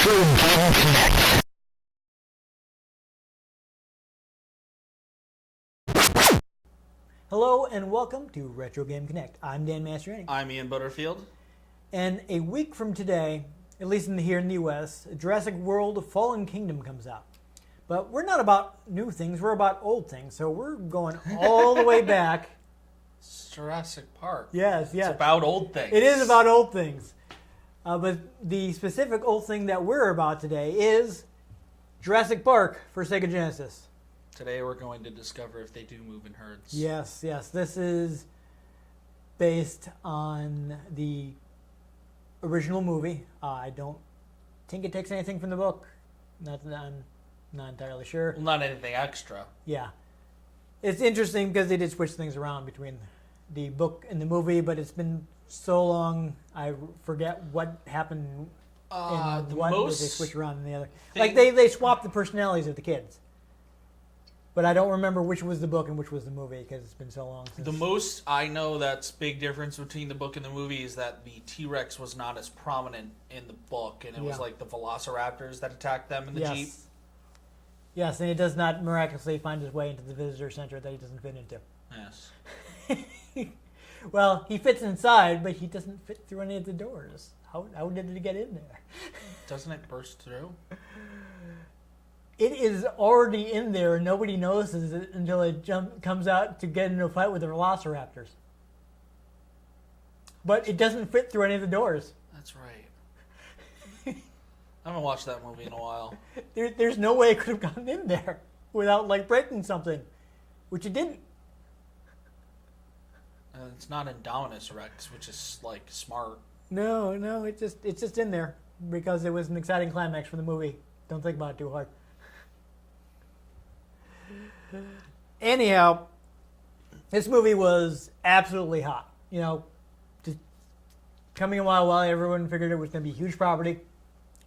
Game Connect. Hello and welcome to Retro Game Connect. I'm Dan Mastriani. I'm Ian Butterfield. And a week from today, at least here in the US, Jurassic World Fallen Kingdom comes out. But we're not about new things, we're about old things. So we're going all the way back. It's Jurassic Park. Yes. It's about old things. It is about old things. But the specific old thing that we're about today is Jurassic Park for Sega Genesis. Today we're going to discover if they do move in herds. Yes. This is based on the original movie. I don't think it takes anything from the book. I'm not entirely sure. Well, not anything extra. Yeah. It's interesting because they did switch things around between the book and the movie, but it's been so long, I forget what happened in one that they switch around in the other. Like, they swapped the personalities of the kids. But I don't remember which was the book and which was the movie because it's been so long since. The most I know that's big difference between the book and the movie is that the T-Rex was not as prominent in the book, and it was like the Velociraptors that attacked them in the Jeep. Yes, and he does not miraculously find his way into the visitor center that he doesn't fit into. Yes. Well, he fits inside, but he doesn't fit through any of the doors. How did he get in there? Doesn't it burst through? It is already in there, and nobody notices it until it comes out to get into a fight with the Velociraptors. But it doesn't fit through any of the doors. That's right. I haven't watched that movie in a while. There's no way it could have gotten in there without breaking something, which it didn't. It's not Indominus Rex, which is smart. No, it's just in there because it was an exciting climax for the movie. Don't think about it too hard. Anyhow, this movie was absolutely hot. Just coming a while everyone figured it was going to be a huge property.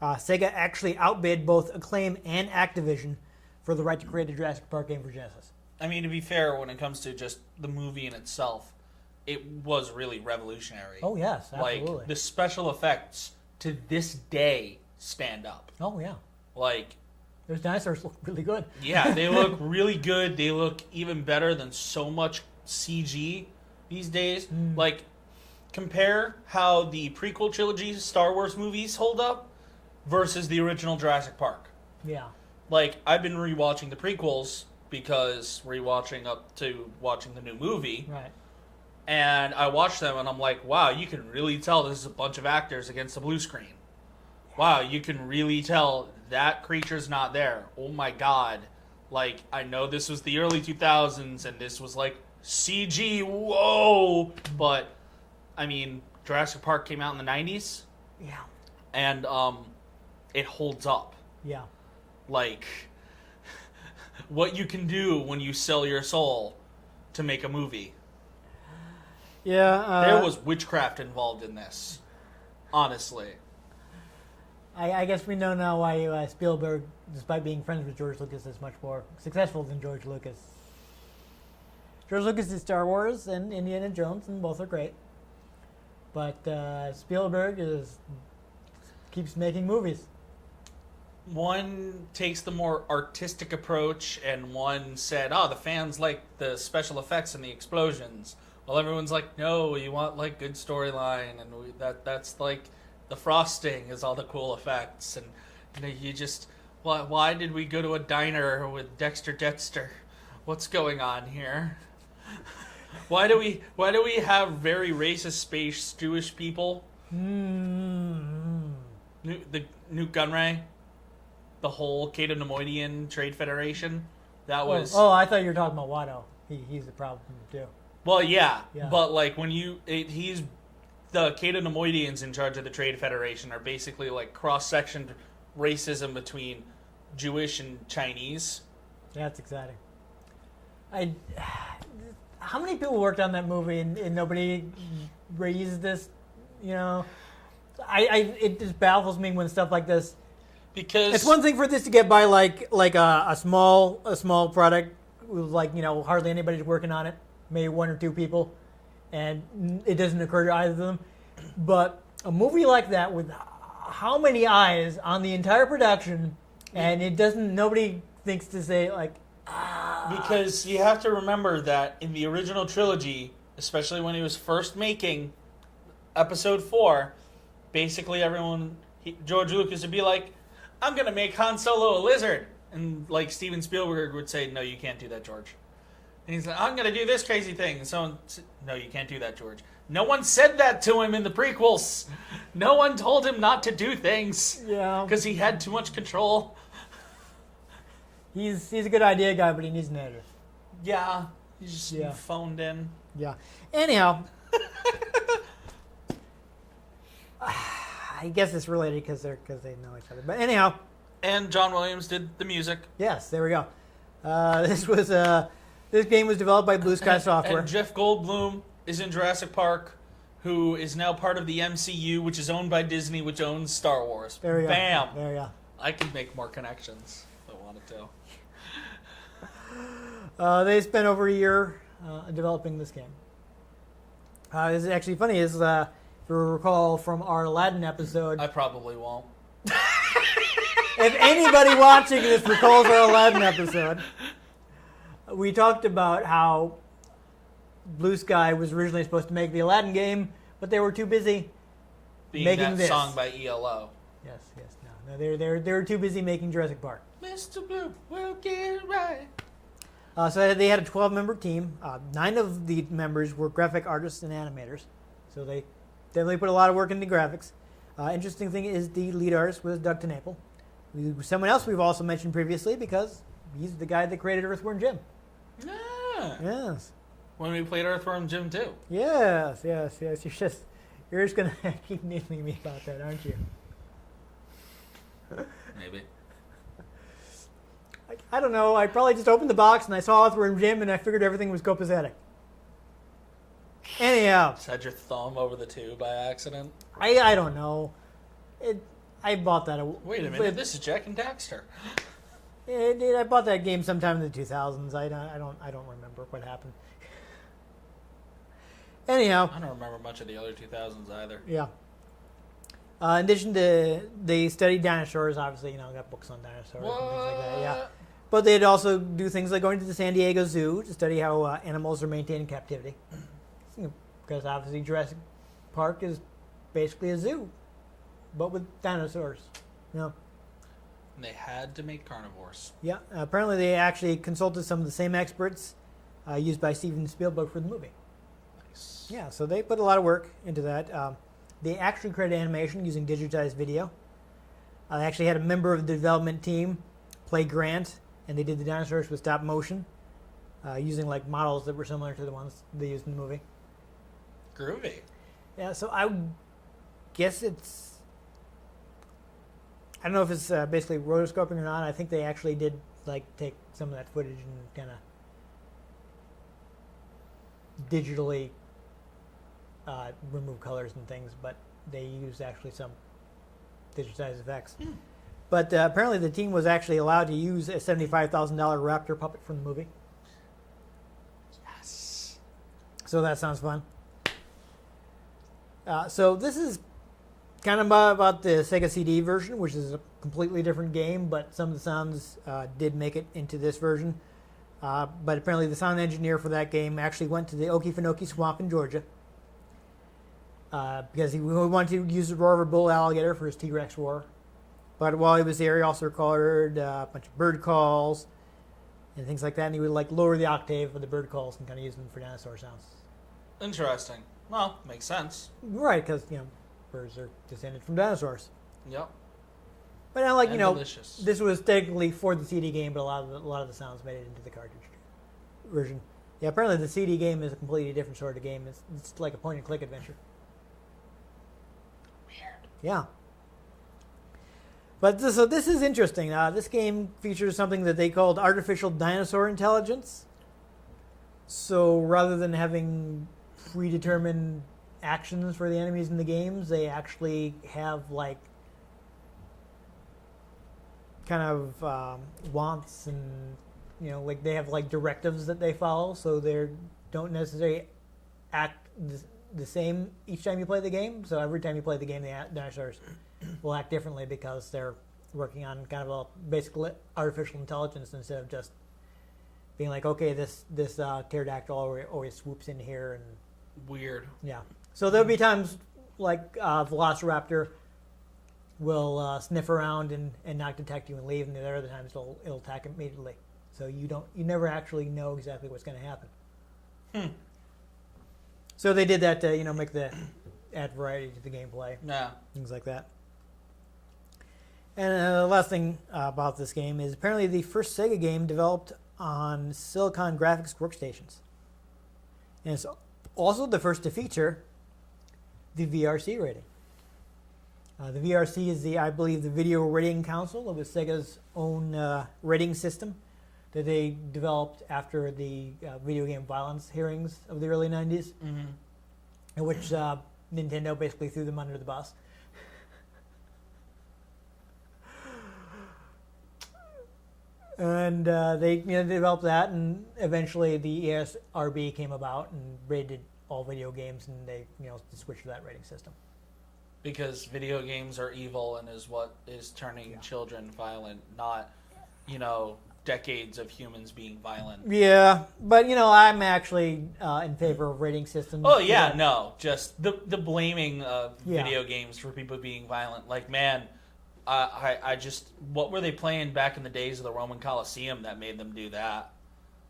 Sega actually outbid both Acclaim and Activision for the right to create a Jurassic Park game for Genesis. I mean, to be fair, when it comes to just the movie in itself, it was really revolutionary. Oh, yes, absolutely. The special effects to this day stand up. Oh, yeah. Those dinosaurs look really good. Yeah, they look really good. They look even better than so much CG these days. Compare how the prequel trilogy Star Wars movies hold up versus the original Jurassic Park. Yeah. I've been rewatching the prequels because rewatching up to watching the new movie. Right. And I watched them and I'm like, wow, you can really tell this is a bunch of actors against a blue screen. Wow, you can really tell that creature's not there. Oh my god. I know this was the early 2000s and this was CG, whoa! But, I mean, Jurassic Park came out in the 90s. Yeah. And, it holds up. Yeah. What you can do when you sell your soul to make a movie. Yeah. There was witchcraft involved in this. Honestly. I guess we know now why Spielberg, despite being friends with George Lucas, is much more successful than George Lucas. George Lucas did Star Wars and Indiana Jones, and both are great. But Spielberg keeps making movies. One takes the more artistic approach, and one said, the fans like the special effects and the explosions. Well, everyone's like, no, you want good storyline, and that's the frosting is all the cool effects, and you just why did we go to a diner with Dexter? What's going on here? Why do we have very racist space Jewish people? The Newt Gunray, the whole Cato Nemoidian Trade Federation. That was. Oh, I thought you were talking about Watto. He's the problem too. Well, yeah. But when he's the Cato Nemoidians in charge of the Trade Federation are basically cross-sectioned racism between Jewish and Chinese. That's exciting. How many people worked on that movie and nobody raised this? It just baffles me when stuff like this. Because it's one thing for this to get by a small product with hardly anybody's working on it, maybe one or two people, and it doesn't occur to either of them. But a movie like that with how many eyes on the entire production, and it doesn't. Nobody thinks to say like. Because you have to remember that in the original trilogy, especially when he was first making Episode 4, basically George Lucas would be like, "I'm gonna make Han Solo a lizard," and like Steven Spielberg would say, "No, you can't do that, George." And he's like, "I'm gonna do this crazy thing," and someone said, "No, you can't do that, George." No one said that to him in the prequels. No one told him not to do things. Yeah. Because he had too much control. He's a good idea guy, but he needs an editor. Yeah, he's just phoned in. Yeah. Anyhow, I guess it's related because they know each other. But anyhow. And John Williams did the music. Yes, there we go. This game was developed by Blue Sky Software. And Jeff Goldblum is in Jurassic Park, who is now part of the MCU, which is owned by Disney, which owns Star Wars. There we go. Bam! There we go. I could make more connections if I wanted to. They spent over a year developing this game. This is actually funny. If you recall from our Aladdin episode, I probably won't. if anybody watching this recalls our Aladdin episode, we talked about how Blue Sky was originally supposed to make the Aladdin game, but they were too busy making that this song by ELO. Yes, no, they were too busy making Jurassic Park. Mr. Blue, we'll get it right. So they had a 12-member team. 9 of the members were graphic artists and animators. So they definitely put a lot of work into graphics. Interesting thing is the lead artist was Doug TenNapel. Someone else we've also mentioned previously because he's the guy that created Earthworm Jim. Yeah. Yes. When we played Earthworm Jim too. Yes. You're just going to keep needling me about that, aren't you? Maybe. I don't know. I probably just opened the box and I saw Earthworm Jim and I figured everything was copacetic. Anyhow. Just had your thumb over the tube by accident. I don't know. I bought that. Wait a minute. This is Jack and Daxter. I bought that game sometime in the 2000s. I don't remember what happened. Anyhow. I don't remember much of the other 2000s either. Yeah. In addition to, they studied dinosaurs, obviously, got books on dinosaurs and things like that, yeah. But they'd also do things like going to the San Diego Zoo to study how animals are maintained in captivity. Because obviously Jurassic Park is basically a zoo, but with dinosaurs. And they had to make carnivores. Yeah. Apparently they actually consulted some of the same experts used by Steven Spielberg for the movie. Nice. Yeah, so they put a lot of work into that. They actually created animation using digitized video. They actually had a member of the development team play Grant, and they did the dinosaurs with stop motion, using like models that were similar to the ones they used in the movie. Groovy. Yeah, so I guess it's... I don't know if it's basically rotoscoping or not. I think they actually did like take some of that footage and kind of digitally remove colors and things, but they used actually some digitized effects. But apparently the team was actually allowed to use a $75,000 raptor puppet from the movie. Yes. So that sounds fun. So this is kind of about the Sega CD version, which is a completely different game, but some of the sounds did make it into this version. But apparently the sound engineer for that game actually went to the Okefenokee Swamp in Georgia because he wanted to use the roar of a bull alligator for his T-Rex roar. But while he was there, he also recorded a bunch of bird calls and things like that, and he would like lower the octave of the bird calls and kind of use them for dinosaur sounds. Interesting. Well, makes sense. Right, because birds are descended from dinosaurs. Yep. But now, like delicious. this was technically for the CD game, but a lot of the sounds made it into the cartridge version. Yeah, apparently the CD game is a completely different sort of game. It's like a point-and-click adventure. Weird. Yeah. But so this is interesting. This game features something that they called artificial dinosaur intelligence. So rather than having predetermined actions for the enemies in the games, they actually have like kind of wants and like they have like directives that they follow, so they don't necessarily act the same each time you play the game. So every time you play the game, the dinosaurs will act differently because they're working on kind of a basically artificial intelligence instead of just being like, okay, this pterodactyl always swoops in here and Weird. yeah. So there'll be times like Velociraptor will sniff around and not detect you and leave, and the other times it'll attack immediately. So you never actually know exactly what's going to happen. So they did that to add variety to the gameplay, things like that. And the last thing about this game is apparently the first Sega game developed on Silicon Graphics workstations, and it's also the first to feature the VRC rating. The VRC is I believe, the Video Rating Council. It was Sega's own rating system that they developed after the video game violence hearings of the early 90s, in which Nintendo basically threw them under the bus. And they developed that, and eventually the ESRB came about and rated all video games, and they switched to that rating system. Because video games are evil and is what is turning children violent, not, decades of humans being violent. Yeah, but I'm actually in favor of rating systems. Oh yeah, no, just the blaming of video games for people being violent. Like, man, I just, what were they playing back in the days of the Roman Colosseum that made them do that?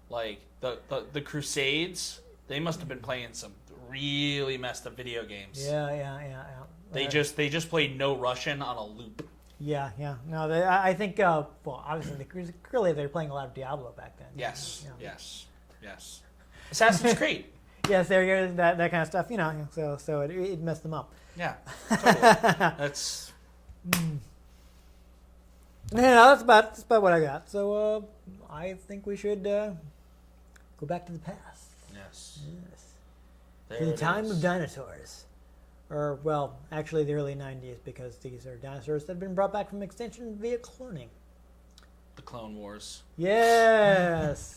Like the Crusades, they must have been playing some really messed up video games. Yeah. They just played No Russian on a loop. Yeah. No, I think, obviously, clearly they were playing a lot of Diablo back then. Yes. Assassin's Creed. Yes, there that kind of stuff, so it messed them up. Yeah, totally. That's... that's about what I got. So I think we should go back to the past. Yes. To the time of dinosaurs. Or, well, actually the early 90s, because these are dinosaurs that have been brought back from extinction via cloning. The Clone Wars. Yes!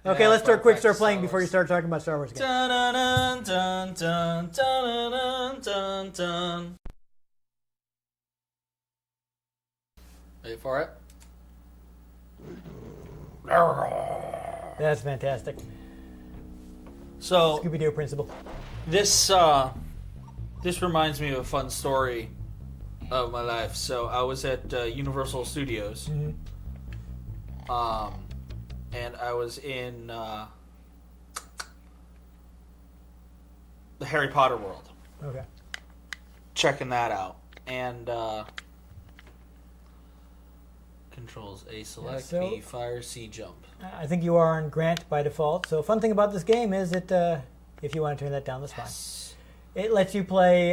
Okay, let's start playing before you start talking about Star Wars again. Dun, dun, dun, dun, dun, dun, dun. Ready for it? That's fantastic. So, Scooby-Doo principle. This reminds me of a fun story of my life. So I was at Universal Studios, and I was in the Harry Potter world. Okay. Checking that out, and controls A select, B fire, C jump. I think you are on Grant by default. So fun thing about this game is that if you want to turn that down, that's fine. It lets you play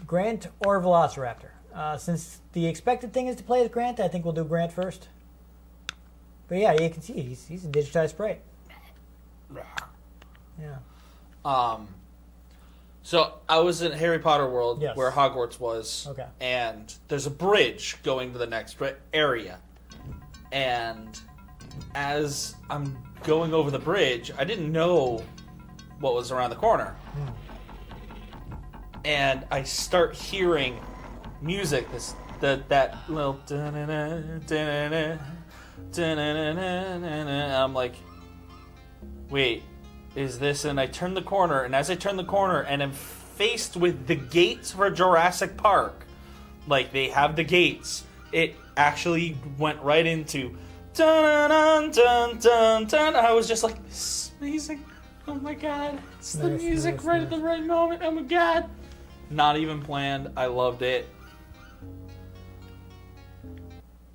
Grant or Velociraptor. Since the expected thing is to play as Grant, I think we'll do Grant first. But yeah, you can see he's a digitized sprite. Yeah. So I was in Harry Potter world, yes, where Hogwarts was. Okay. And there's a bridge going to the next area. And as I'm going over the bridge, I didn't know what was around the corner. And I start hearing music, that little I'm like, wait, is this? And I turn the corner, and as I turn the corner and I'm faced with the gates for Jurassic Park, like they have the gates, it actually went right into dun dun dun dun dun. I was just like, this is amazing. Oh my god, it's the music right at the right moment. Oh my god. Not even planned. I loved it.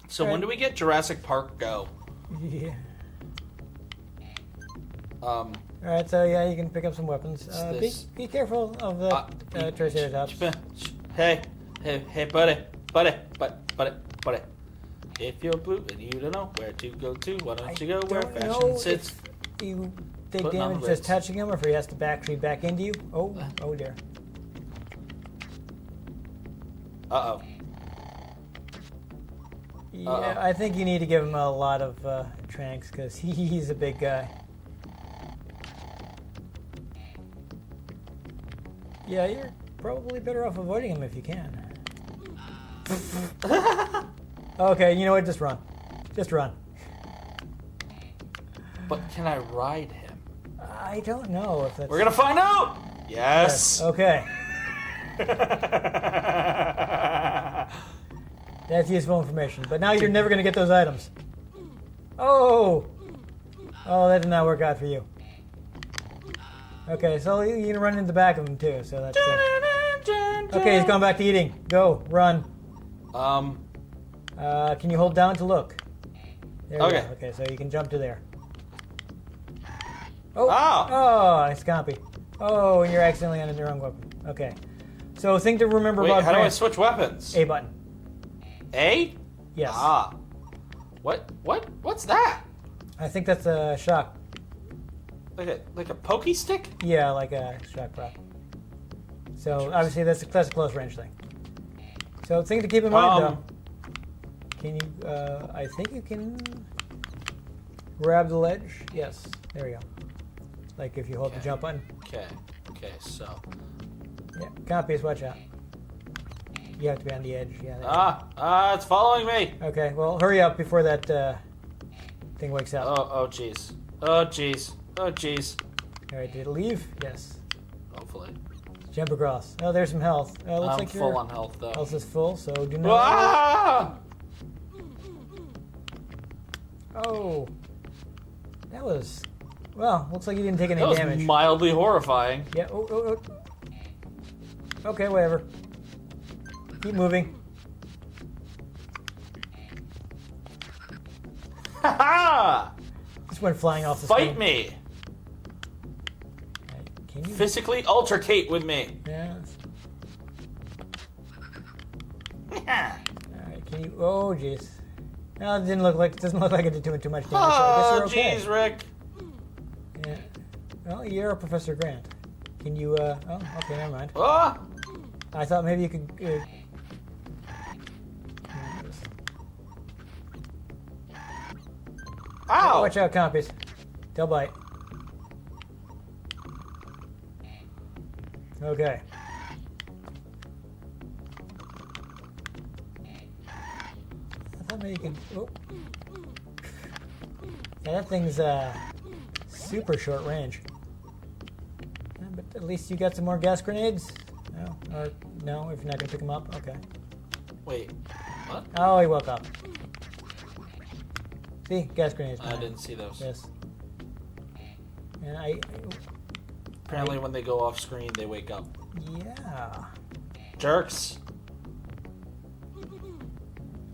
So when do we get Jurassic Park Go? Yeah. All right, so yeah, you can pick up some weapons. Be careful of the Triceratops. Hey, buddy. If you're blue and you don't know where to go to, why don't you go where fashion sits? You take damage just touching him, or if he has to back into you. Oh dear. Uh-oh. Yeah, I think you need to give him a lot of tranks, because he's a big guy. Yeah, you're probably better off avoiding him if you can. Okay, you know what? Just run. Just run. But can I ride him? I don't know if that's... We're gonna find out! Yes! Okay. That's useful information. But now you're never going to get those items. Oh! Oh, that did not work out for you. Okay, so you can run into the back of him too, so that's okay, he's gone back to eating. Go, run. Can you hold down to look? There you go. Okay, so you can jump to there. Oh! Oh, it's Compy. Oh, and you're accidentally on the wrong weapon. Okay. So thing to remember about how do I switch weapons? A button. A? Yes. Ah. What's that? I think that's a shock. Like a pokey stick? Yeah, like a shock prop. So obviously that's a close range thing. So thing to keep in mind though. Can you? I think you can grab the ledge. Yes. There we go. Like if you hold the jump button. Okay. Okay. So. Yeah. Copies. Watch out. You have to be on the edge. Yeah. It's following me. Okay. Well, hurry up before that thing wakes up. Oh, jeez. Oh, jeez. Oh, jeez. All right. Did it leave? Yes. Hopefully. Jump across. Oh, there's some health. Looks I'm like full your on health though. health is full, so do not. Ah! Oh. That was. Well, looks like you didn't take any That was damage. mildly horrifying. Yeah. Oh. Okay, whatever. Keep moving. Ha ha! Just went flying off the screen. Fight me! Right, can you? Physically altercate with me. Yeah. All right. Can you? Oh, jeez. No, it doesn't look like it did too much damage. So I guess Oh, you're okay. jeez, Rick. Yeah. Well, you're a Professor Grant. Can you? Oh, okay. Never mind. Oh! I thought maybe you could. Ow! Watch out, compies. They'll bite. Okay. I thought maybe you could. Oh. Yeah, that thing's super short range. Yeah, but at least you got some more gas grenades. No, or no, if you're not gonna pick them up. Okay. Wait, what? Oh, he woke up. See, gas grenades. I didn't see those. Yes. And Apparently when they go off screen, they wake up. Yeah. Jerks.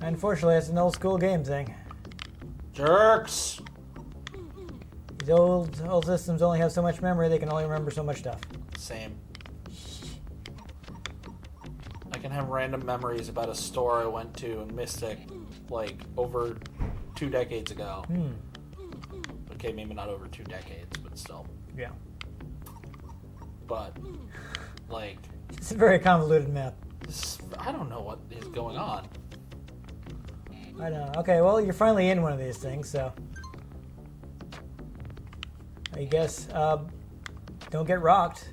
Unfortunately, it's an old school game thing. Jerks. These old systems only have so much memory; they can only remember so much stuff. Same. I can have random memories about a store I went to in Mystic, like over 2 decades ago. Okay, maybe not over 2 decades, but still. Yeah. But, like... It's a very convoluted map. I don't know what is going on. I don't know. Okay, well, you're finally in one of these things, so... I guess, don't get rocked.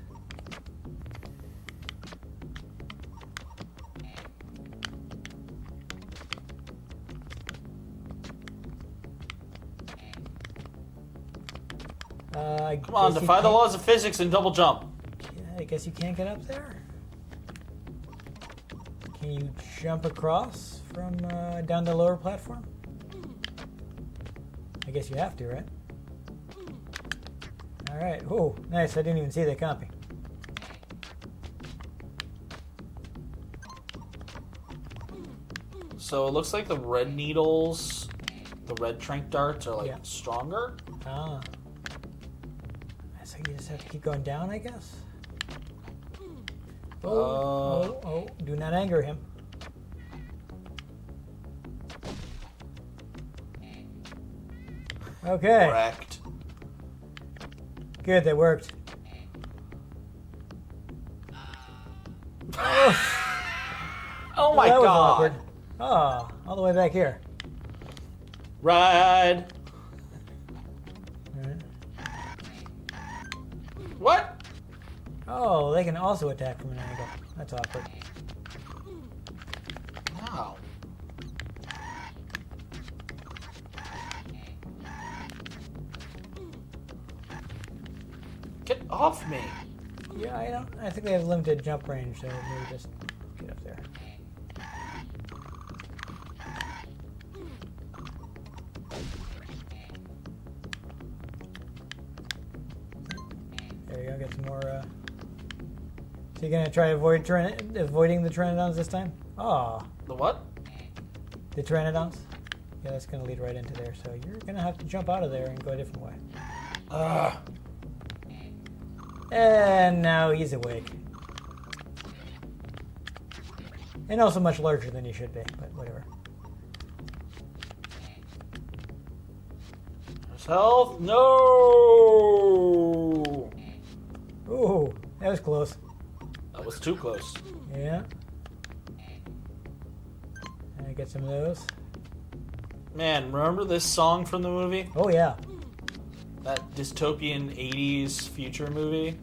Come on, defy the laws of physics and double jump. I guess you can't get up there. Can you jump across from down the lower platform? I guess you have to, right? All right. Oh, nice. I didn't even see that copy. So it looks like the red needles, the red trank darts are like stronger. Ah. So you just have to keep going down, I guess? Oh, do not anger him. Okay. Correct. Good, that worked. Oh my that was god. awkward. Oh, all the way back here. Ride. Right. What? Oh, they can also attack from an angle. That's awkward. Ow. Get off me. Yeah, I think they have limited jump range, so maybe just get up there. There you go, get some more, So you're gonna try avoiding the Pteranodons this time? Oh. The what? The Pteranodons? Yeah, that's gonna lead right into there, so you're gonna have to jump out of there and go a different way. And now he's awake. And also much larger than he should be, but whatever. Health? No! Ooh, that was close. That was too close. Yeah. And I get some of those. Man, remember this song from the movie? Oh, yeah. That dystopian 80s future movie?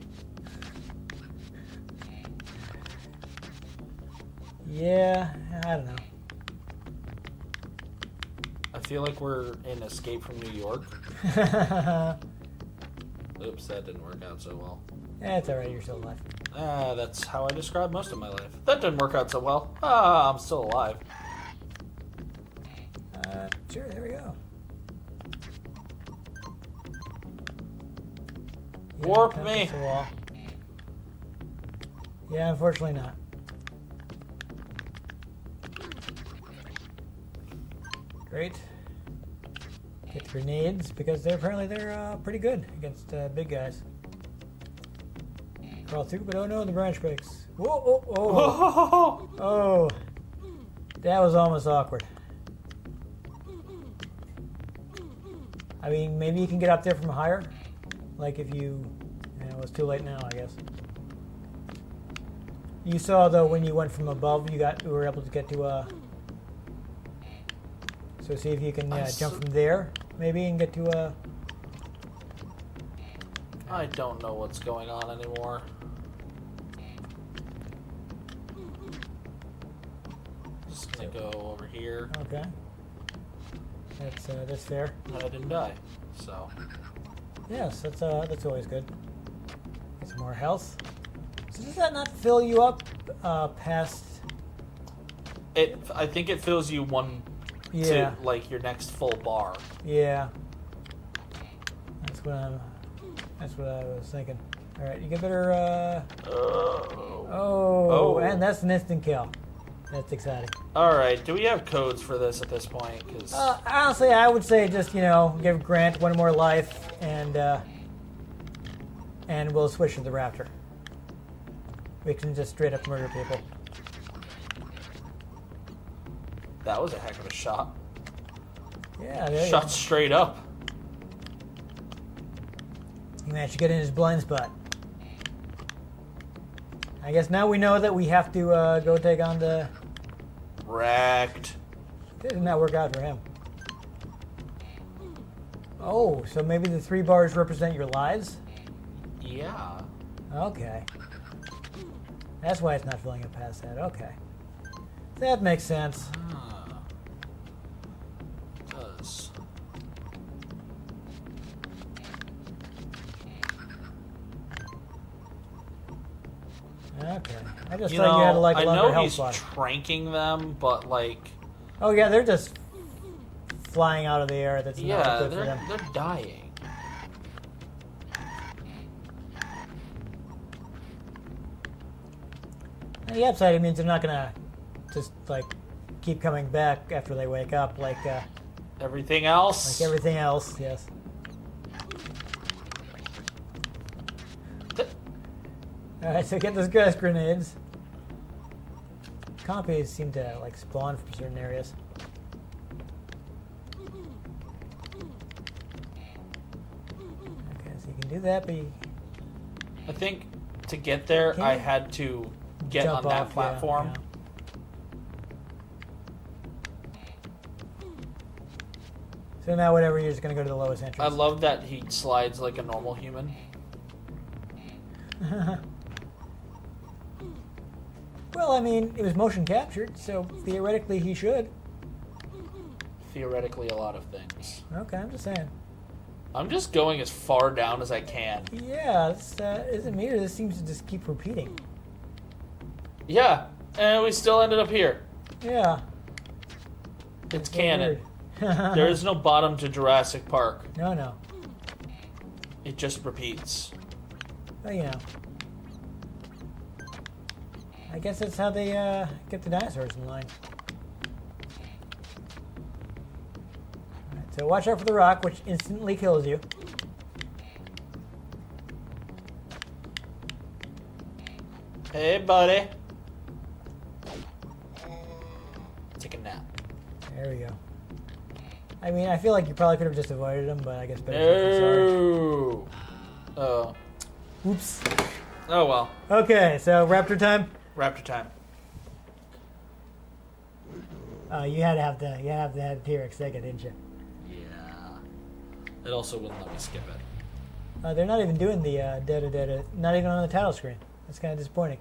Yeah, I don't know. I feel like we're in Escape from New York. Oops, that didn't work out so well. That's alright, you're still alive. That's how I describe most of my life. That didn't work out so well. I'm still alive. Sure, there we go. Yeah, Warp me. the wall. Yeah, unfortunately not. Great. Get the grenades because they're pretty good against big guys. Crawl through, but oh no, the branch breaks. Whoa! Oh! Oh! Oh! That was almost awkward. I mean, maybe you can get up there from higher, like if you know, it's too late now, I guess. You saw though when you went from above, you were able to get to So see if you can jump from there, maybe, and get to I don't know what's going on anymore. Just gonna go over here. Okay. That's fair. I didn't die, so. Yes, that's always good. Get some more health. So does that not fill you up past? I think it fills you one Yeah. to like your next full bar. Yeah. That's what I was thinking. All right, you get better. Oh, and that's an instant kill. That's exciting. All right, do we have codes for this at this point? Cause Honestly, I would say just give Grant one more life, and we'll switch to the Raptor. We can just straight up murder people. that was a heck of a shot. Yeah, there you Shot go. straight up. He managed to get in his blind spot. I guess now we know that we have to go take on the... Wrecked. Did not work out for him. Oh, so maybe the 3 bars represent your lives? Yeah. Okay. That's why it's not filling up past that. Okay. That makes sense. Does. Okay. I just thought you had like a I longer know health he's bar. tranking them, but like, Oh yeah, they're just flying out of the air. That's not yeah, good for them. they're dying. And the upside, it means they're not gonna just like keep coming back after they wake up, like Everything else. everything else. Yes. All right, so get those gas grenades. Compies seem to like spawn from certain areas. Okay, so you can do that, but you I think to get there, Can I you had to get jump on that off, platform. yeah. So now, whatever, you're just gonna go to the lowest entrance. I love that he slides like a normal human. Well, Well, I mean, it was motion captured, so theoretically he should. Theoretically, a lot of things. Okay, I'm just saying. I'm just going as far down as I can. Yeah, this isn't me, or this seems to just keep repeating. Yeah, and we still ended up here. Yeah. It's So canon. weird. There is no bottom to Jurassic Park. No. It just repeats. Well, you know. I guess that's how they get the dinosaurs in line. Alright, so watch out for the rock, which instantly kills you. Hey, buddy. Take a nap. There we go. I mean, I feel like you probably could have just avoided them, but I guess better safe than sorry. No. Oh. Oops. Oh well. Okay, so raptor time. Raptor time. You had to have the T-Rex second, didn't you? Yeah. It also wouldn't let me skip it. They're not even doing the not even on the title screen. That's kind of disappointing.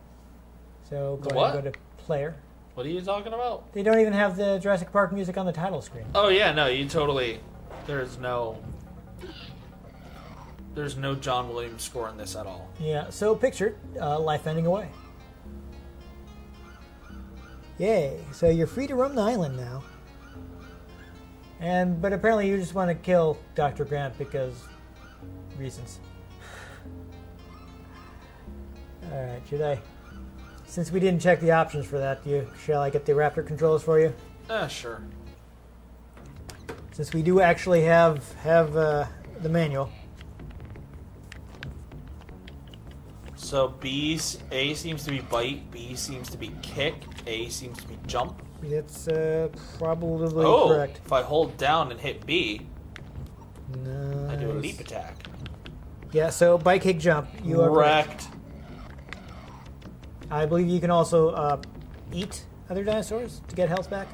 So go ahead and go to player. What are you talking about? They don't even have the Jurassic Park music on the title screen. Oh yeah, no, you totally. There's no John Williams score in this at all. Yeah. So picture life ending away. Yay! So you're free to roam the island now. But apparently you just want to kill Dr. Grant because reasons. All right, should I? Since we didn't check the options for that, shall I get the Raptor controls for you? Sure. Since we do actually have the manual. So A seems to be bite, B seems to be kick, A seems to be jump. That's probably correct. If I hold down and hit B, Nice. I do a leap attack. Yeah, so bite, kick, jump. You are correct. Correct. I believe you can also eat other dinosaurs to get health back.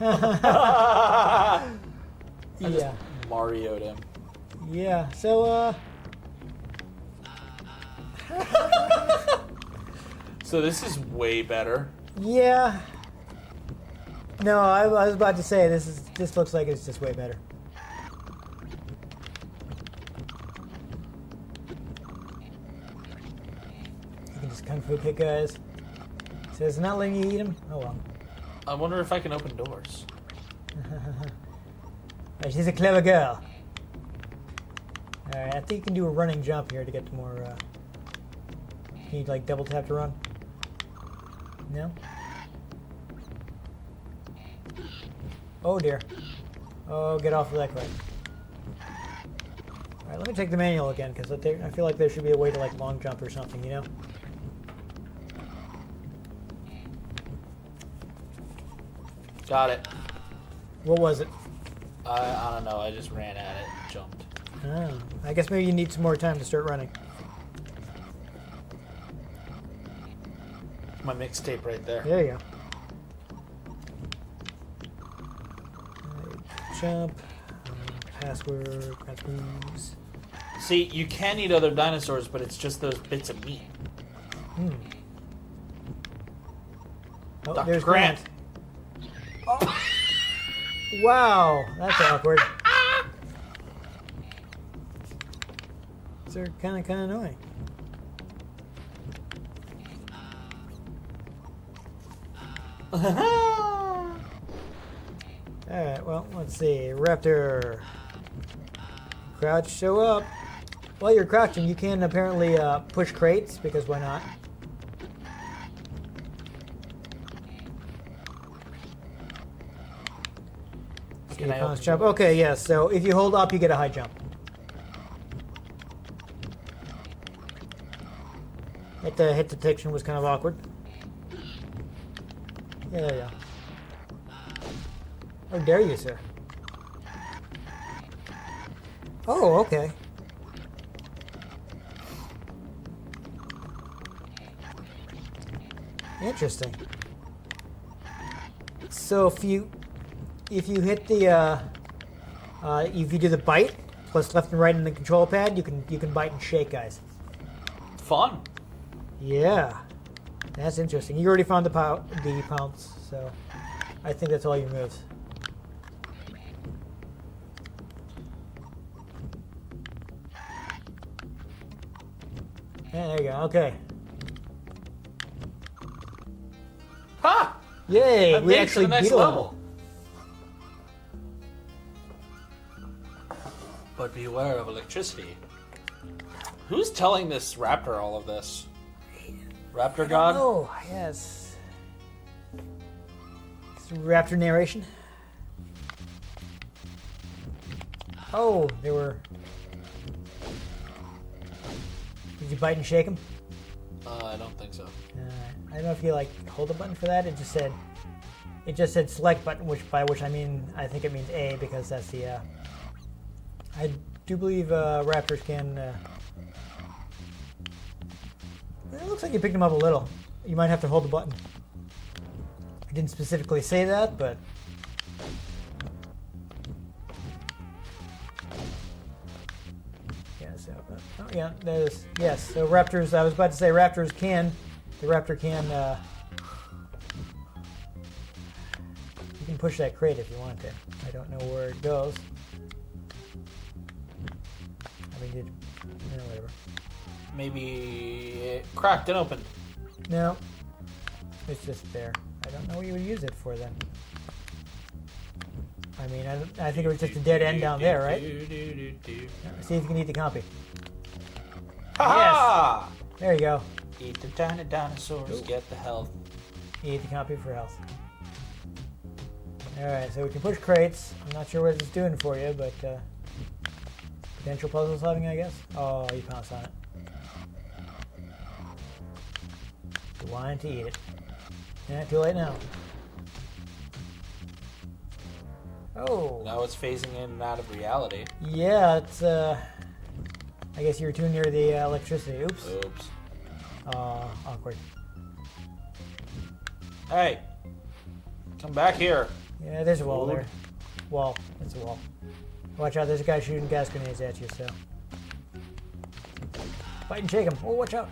I just Yeah. Mario'd him. Yeah, so, So this is way better. yeah. No, I was about to say, this looks like it's just way better. You can just kung fu kick guys. So it's not letting you eat them? Oh well. I wonder if I can open doors. She's a clever girl. Alright, I think you can do a running jump here to get to more, Can you, like, double tap to run? No? Oh, dear. Oh, get off of that cliff. Alright, let me take the manual again, because I feel like there should be a way to, like, long jump or something, you know? Got it. What was it? I don't know. I just ran at it and jumped. Oh, I guess maybe you need some more time to start running. My mixtape right there. There you go. Jump. Password. Moves. See, you can eat other dinosaurs, but it's just those bits of meat. Oh, Dr. there's Grant. Oh. Wow, that's awkward. They're kind of annoying. Alright, well, let's see. Raptor. Crouch, show up. While you're crouching, you can apparently push crates, because why not? Can I open Jump. doors? Okay, yes. So if you hold up, you get a high jump. The hit detection was kind of awkward. Yeah, there you go. How dare you, sir? Oh, okay. Interesting. So if you hit the if you do the bite plus left and right in the control pad, you can bite and shake guys. Fun. Yeah. That's interesting. You already found the pounce, so I think that's all your moves. Yeah, there you go. Okay. Ha! Yay! I've We made it to actually the next beat a level. But beware of electricity. Who's telling this raptor all of this? Raptor God? Oh, yes. It's raptor narration. Oh, they were... Did you bite and shake them? I don't think so. I don't know if you hold the button for that. It just said select button, by which I mean I think it means A because that's the. I do believe raptors can. It looks like you picked them up a little. You might have to hold the button. I didn't specifically say that, but. Yeah. So. Oh yeah. There's yes. So raptors. I was about to say raptors can. The raptor can. You can push that crate if you want to. I don't know where it goes. I mean, whatever. Maybe it cracked and opened. No, it's just there. I don't know what you would use it for then. I mean, I think it was just a dead end down there, right? See if you can eat the copy. Ha! Yes. There you go. Eat the tiny dinosaurs, get the health. Eat the copy for health. Alright, so we can push crates. I'm not sure what it's doing for you, but potential puzzle solving, I guess. Oh, you pounced on it. You wanted to eat it. Yeah, too late now. Oh. Now it's phasing in and out of reality. Yeah, it's I guess you were too near the electricity. Oops. Oops. Awkward. Hey, come back here. Yeah, there's a wall there. Wall. It's a wall. Watch out, there's a guy shooting gas grenades at you, so. Fight and shake him. Oh, watch out.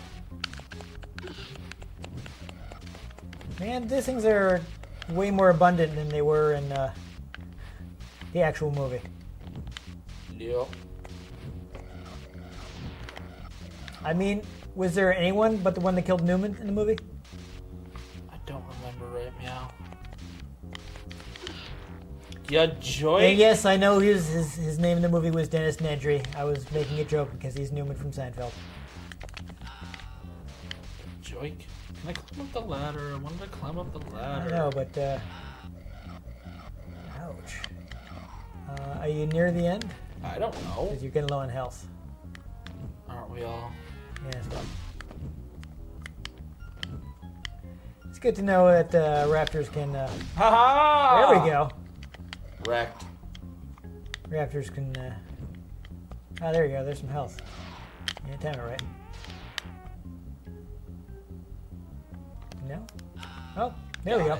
Man, these things are way more abundant than they were in the actual movie. Yep. I mean, was there anyone but the one that killed Newman in the movie? I don't remember right now. Yeah, Joy. And yes, I know his name in the movie was Dennis Nedry. I was making a joke because he's Newman from Seinfeld. Joy. Can I climb up the ladder? I wanted to climb up the ladder. I know, but ouch. Are you near the end? I don't know. Because you're getting low on health. Aren't we all? Yeah, well. It's good to know that raptors can. Ha-ha! There we go. Wrecked. Raptors can. There you go. There's some health. You didn't time it right. No. Oh, there we go.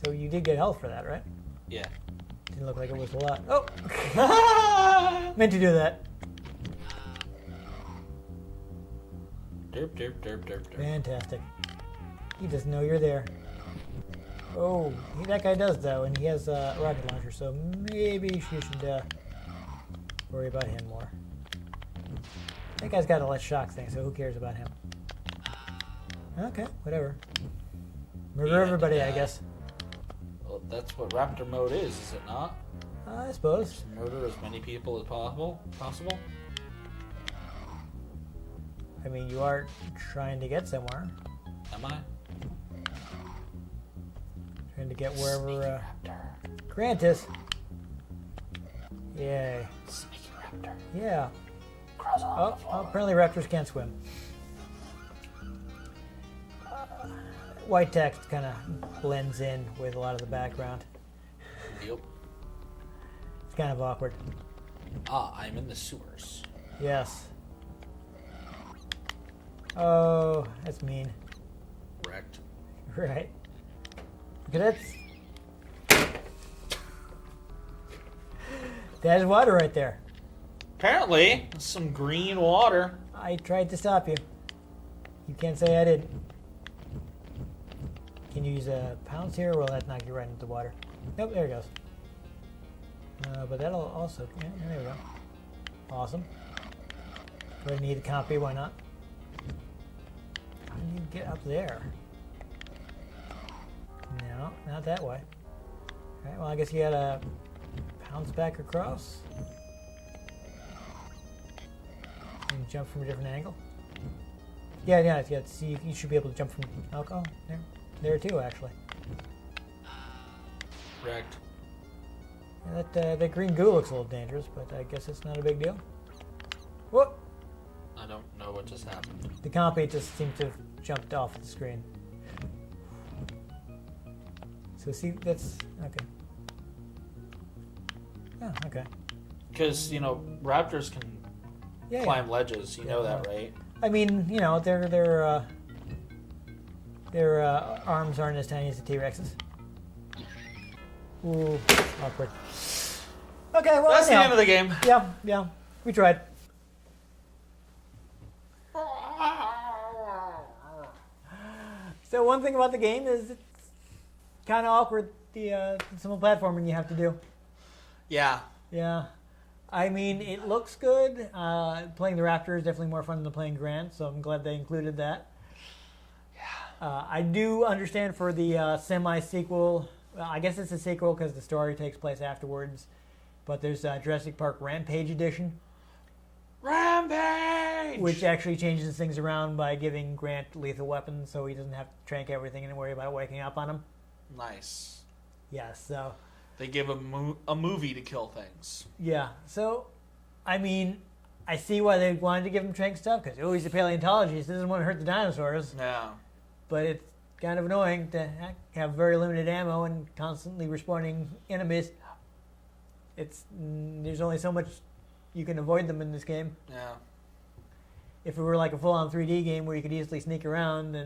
So you did get health for that, right? Yeah. Didn't look like it was a lot. Oh! Meant to do that. Derp, derp, derp, derp, derp. Fantastic. He doesn't know you're there. Oh, that guy does though, and he has a rocket launcher, so maybe you should worry about him more. That guy's got a less shock thing, so who cares about him? Okay, whatever. Murder everybody, I guess. Well, that's what Raptor mode is it not? I suppose. Just murder as many people as possible. I mean, you are trying to get somewhere. Am I? Trying to get wherever. Raptor. Grantis. Yay. Sneaky Raptor. Yeah. Cross on the floor. Apparently raptors can't swim. White text kind of blends in with a lot of the background. Yep. It's kind of awkward. I'm in the sewers. Yes. Oh, that's mean. Wrecked. Right. Look at that. There's water right there. Apparently, some green water. I tried to stop you. You can't say I didn't. Can you use a pounce here, or will that knock you right into the water? Nope, there it goes. But that'll also... Yeah, there we go. Awesome. Go ahead and need a copy, why not? How do you get up there? No, not that way. Alright, well I guess you gotta pounce back across. And jump from a different angle. Yeah, see, you should be able to jump from... Oh, there too, actually. Correct. Yeah, that green goo looks a little dangerous, but I guess it's not a big deal. Whoop! I don't know what just happened. The compy just seemed to have jumped off the screen. So see, that's... Okay. Oh, okay. Because, raptors can climb ledges. You know that, right? I mean, their arms aren't as tiny as the T-Rex's. Ooh, awkward. Okay, well, that's the end of the game. Yeah, we tried. So one thing about the game is it's kind of awkward, the simple platforming you have to do. Yeah. Yeah. I mean, it looks good. Playing the Raptor is definitely more fun than playing Grant, so I'm glad they included that. Yeah. I do understand for the semi-sequel, I guess it's a sequel because the story takes place afterwards, but there's Jurassic Park Rampage Edition. Rampage! Which actually changes things around by giving Grant lethal weapons so he doesn't have to trank everything and worry about waking up on him. Nice. Yeah, so... They give a movie to kill things. Yeah, so, I mean, I see why they wanted to give him trank stuff, because, he's a paleontologist, he doesn't want to hurt the dinosaurs. Yeah. But it's kind of annoying to have very limited ammo and constantly respawning enemies. There's only so much you can avoid them in this game. Yeah. If it were like a full-on 3D game where you could easily sneak around,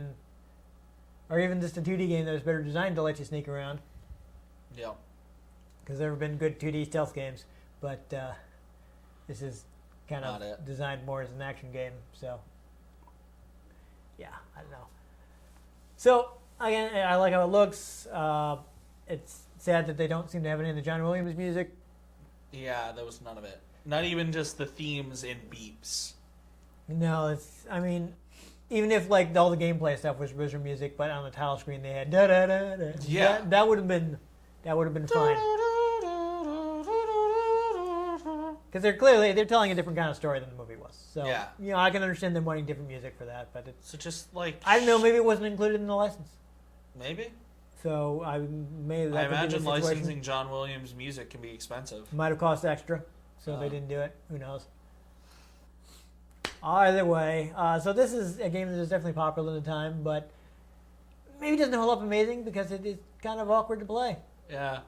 or even just a 2D game that was better designed to let you sneak around. Yeah. Because there have been good 2D stealth games, but this is kind of designed more as an action game, so yeah, I don't know. So, again, I like how it looks. It's sad that they don't seem to have any of the John Williams music. Yeah, there was none of it. Not even just the themes in beeps. No, even if like all the gameplay stuff was original music, but on the title screen they had da da da da. Yeah, that would have been fine. Because they're telling a different kind of story than the movie was. So yeah. I can understand them wanting different music for that, but it's so just like I don't know, maybe it wasn't included in the license. Maybe. So I imagine licensing John Williams music can be expensive. Might have cost extra, so they didn't do it. Who knows? Either way, so this is a game that is definitely popular at the time, but maybe doesn't hold up amazing because it is kind of awkward to play. Yeah.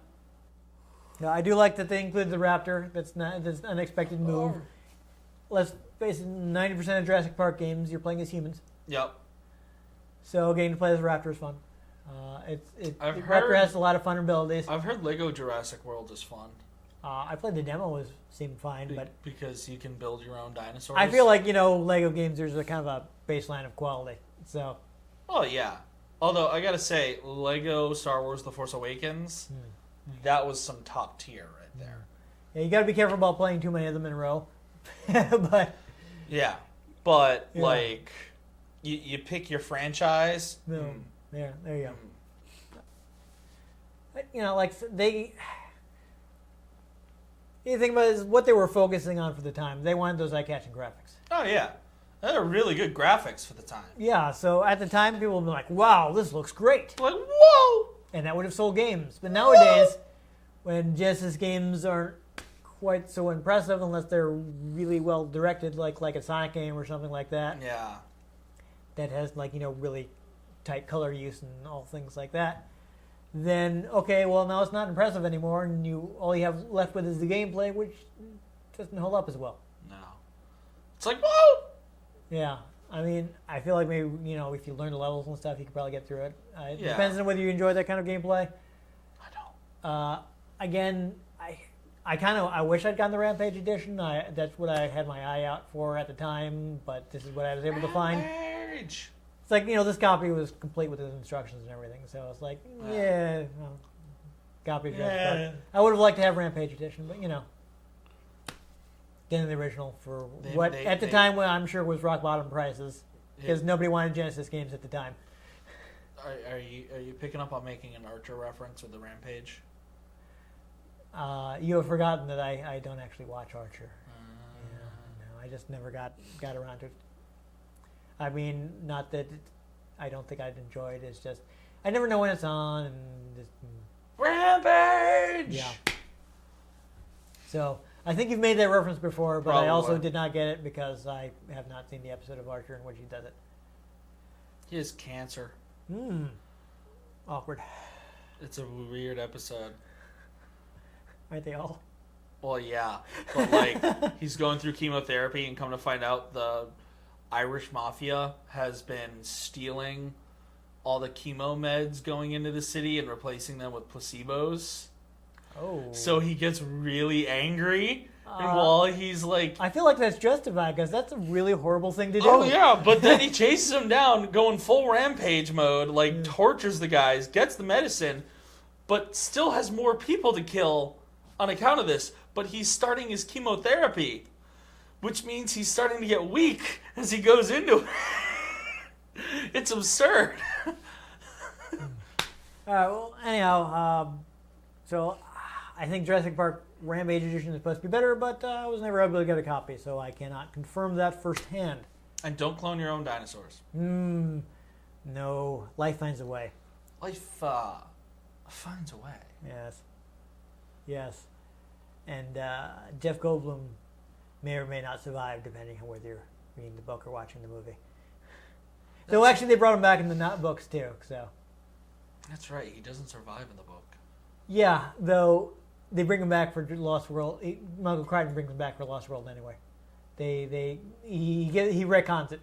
Now, I do like that they included the Raptor. That's an unexpected move. Let's face it, 90% of Jurassic Park games, you're playing as humans. Yep. So getting to play as a Raptor is fun. Raptor has a lot of fun abilities. I've heard Lego Jurassic World is fun. I played the demo; seemed fine, but because you can build your own dinosaurs. I feel like Lego games. There's a kind of a baseline of quality. So. Oh yeah. Although I gotta say, Lego Star Wars: The Force Awakens, that was some top tier right there. Yeah, you got to be careful about playing too many of them in a row. But like, you pick your franchise. No, there you go. Like they. The thing about it is what they were focusing on for the time. They wanted those eye-catching graphics. Oh yeah, they're really good graphics for the time. Yeah, so at the time people would be like, "Wow, this looks great!" Like, whoa! And that would have sold games. But nowadays, when Genesis games aren't quite so impressive unless they're really well directed, like a Sonic game or something like that. Yeah. That has really tight color use and all things like that. Then okay, well now it's not impressive anymore, and all you have left with is the gameplay, which doesn't hold up as well. No. It's like, whoa! Yeah. I mean, I feel like maybe, if you learn the levels and stuff, you could probably get through it. It depends on whether you enjoy that kind of gameplay. I don't. Again, I wish I'd gotten the Rampage edition. That's what I had my eye out for at the time, but this is what I was able to find. Rampage! It's like, this copy was complete with the instructions and everything, so I was like, copy address. But I would have liked to have Rampage edition, but getting the original for at the time when I'm sure was rock bottom prices, because nobody wanted Genesis games at the time. Are you picking up on making an Archer reference with the Rampage? You have forgotten that I don't actually watch Archer. No, I just never got around to it. I mean, not that I don't think I'd enjoy it. It's just I never know when it's on. And just, Rampage! Yeah. So I think you've made that reference before, but I also did not get it because I have not seen the episode of Archer in which he does it. He has cancer. Awkward. It's a weird episode. Aren't they all? Well, yeah. But, he's going through chemotherapy and come to find out the Irish Mafia has been stealing all the chemo meds going into the city and replacing them with placebos. Oh. So he gets really angry. And while he's I feel like that's justified because that's a really horrible thing to do. Oh, yeah. But then he chases him down, going full rampage mode, tortures the guys, gets the medicine, but still has more people to kill on account of this. But he's starting his chemotherapy, which means he's starting to get weak as he goes into it. It's absurd. Well, anyhow, so I think Jurassic Park Rampage Edition is supposed to be better, but I was never able to get a copy, so I cannot confirm that firsthand. And don't clone your own dinosaurs. No. Life finds a way. Life finds a way. Yes. And Jeff Goldblum may or may not survive, depending on whether you're reading the book or watching the movie. So actually, they brought him back in the books too. So that's right. He doesn't survive in the book. Yeah, though they bring him back for Lost World. Michael Crichton brings him back for Lost World anyway. He retcons it.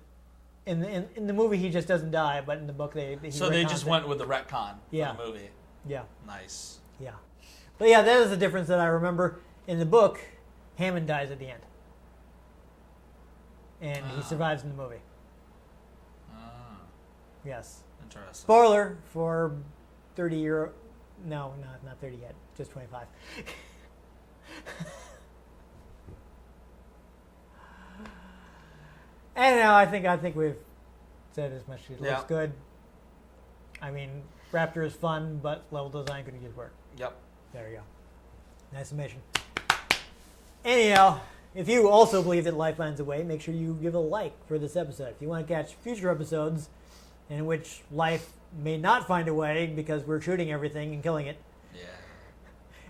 In the movie, he just doesn't die, but in the book, they just went with the retcon for the movie. Yeah. Nice. Yeah. But yeah, that is the difference that I remember. In the book, Hammond dies at the end. And he survives in the movie. Yes. Interesting. Spoiler for 30 year... No, not 30 yet. Just 25. And now I think we've said as much as it looks good. I mean, Raptor is fun, but level design couldn't use work. Yep. There you go. Nice summation. Anyhow, if you also believe that life finds a way, make sure you give a like for this episode. If you want to catch future episodes in which life may not find a way because we're shooting everything and killing it,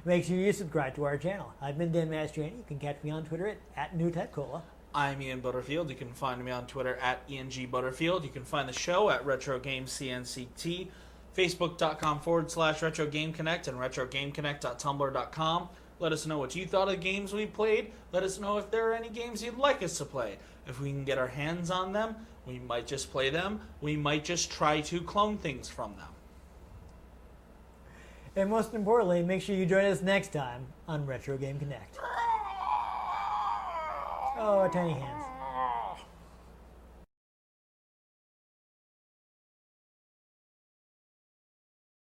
make sure you subscribe to our channel. I've been Dan Mastriani. You can catch me on Twitter at NewTechCola. I'm Ian Butterfield. You can find me on Twitter at ENG_Butterfield. You can find the show at RetroGamesCNCT, Facebook.com/RetroGameConnect, and RetroGameConnect.tumblr.com. Let us know what you thought of the games we played. Let us know if there are any games you'd like us to play. If we can get our hands on them, we might just play them. We might just try to clone things from them. And most importantly, make sure you join us next time on Retro Game Connect. Oh, tiny hands.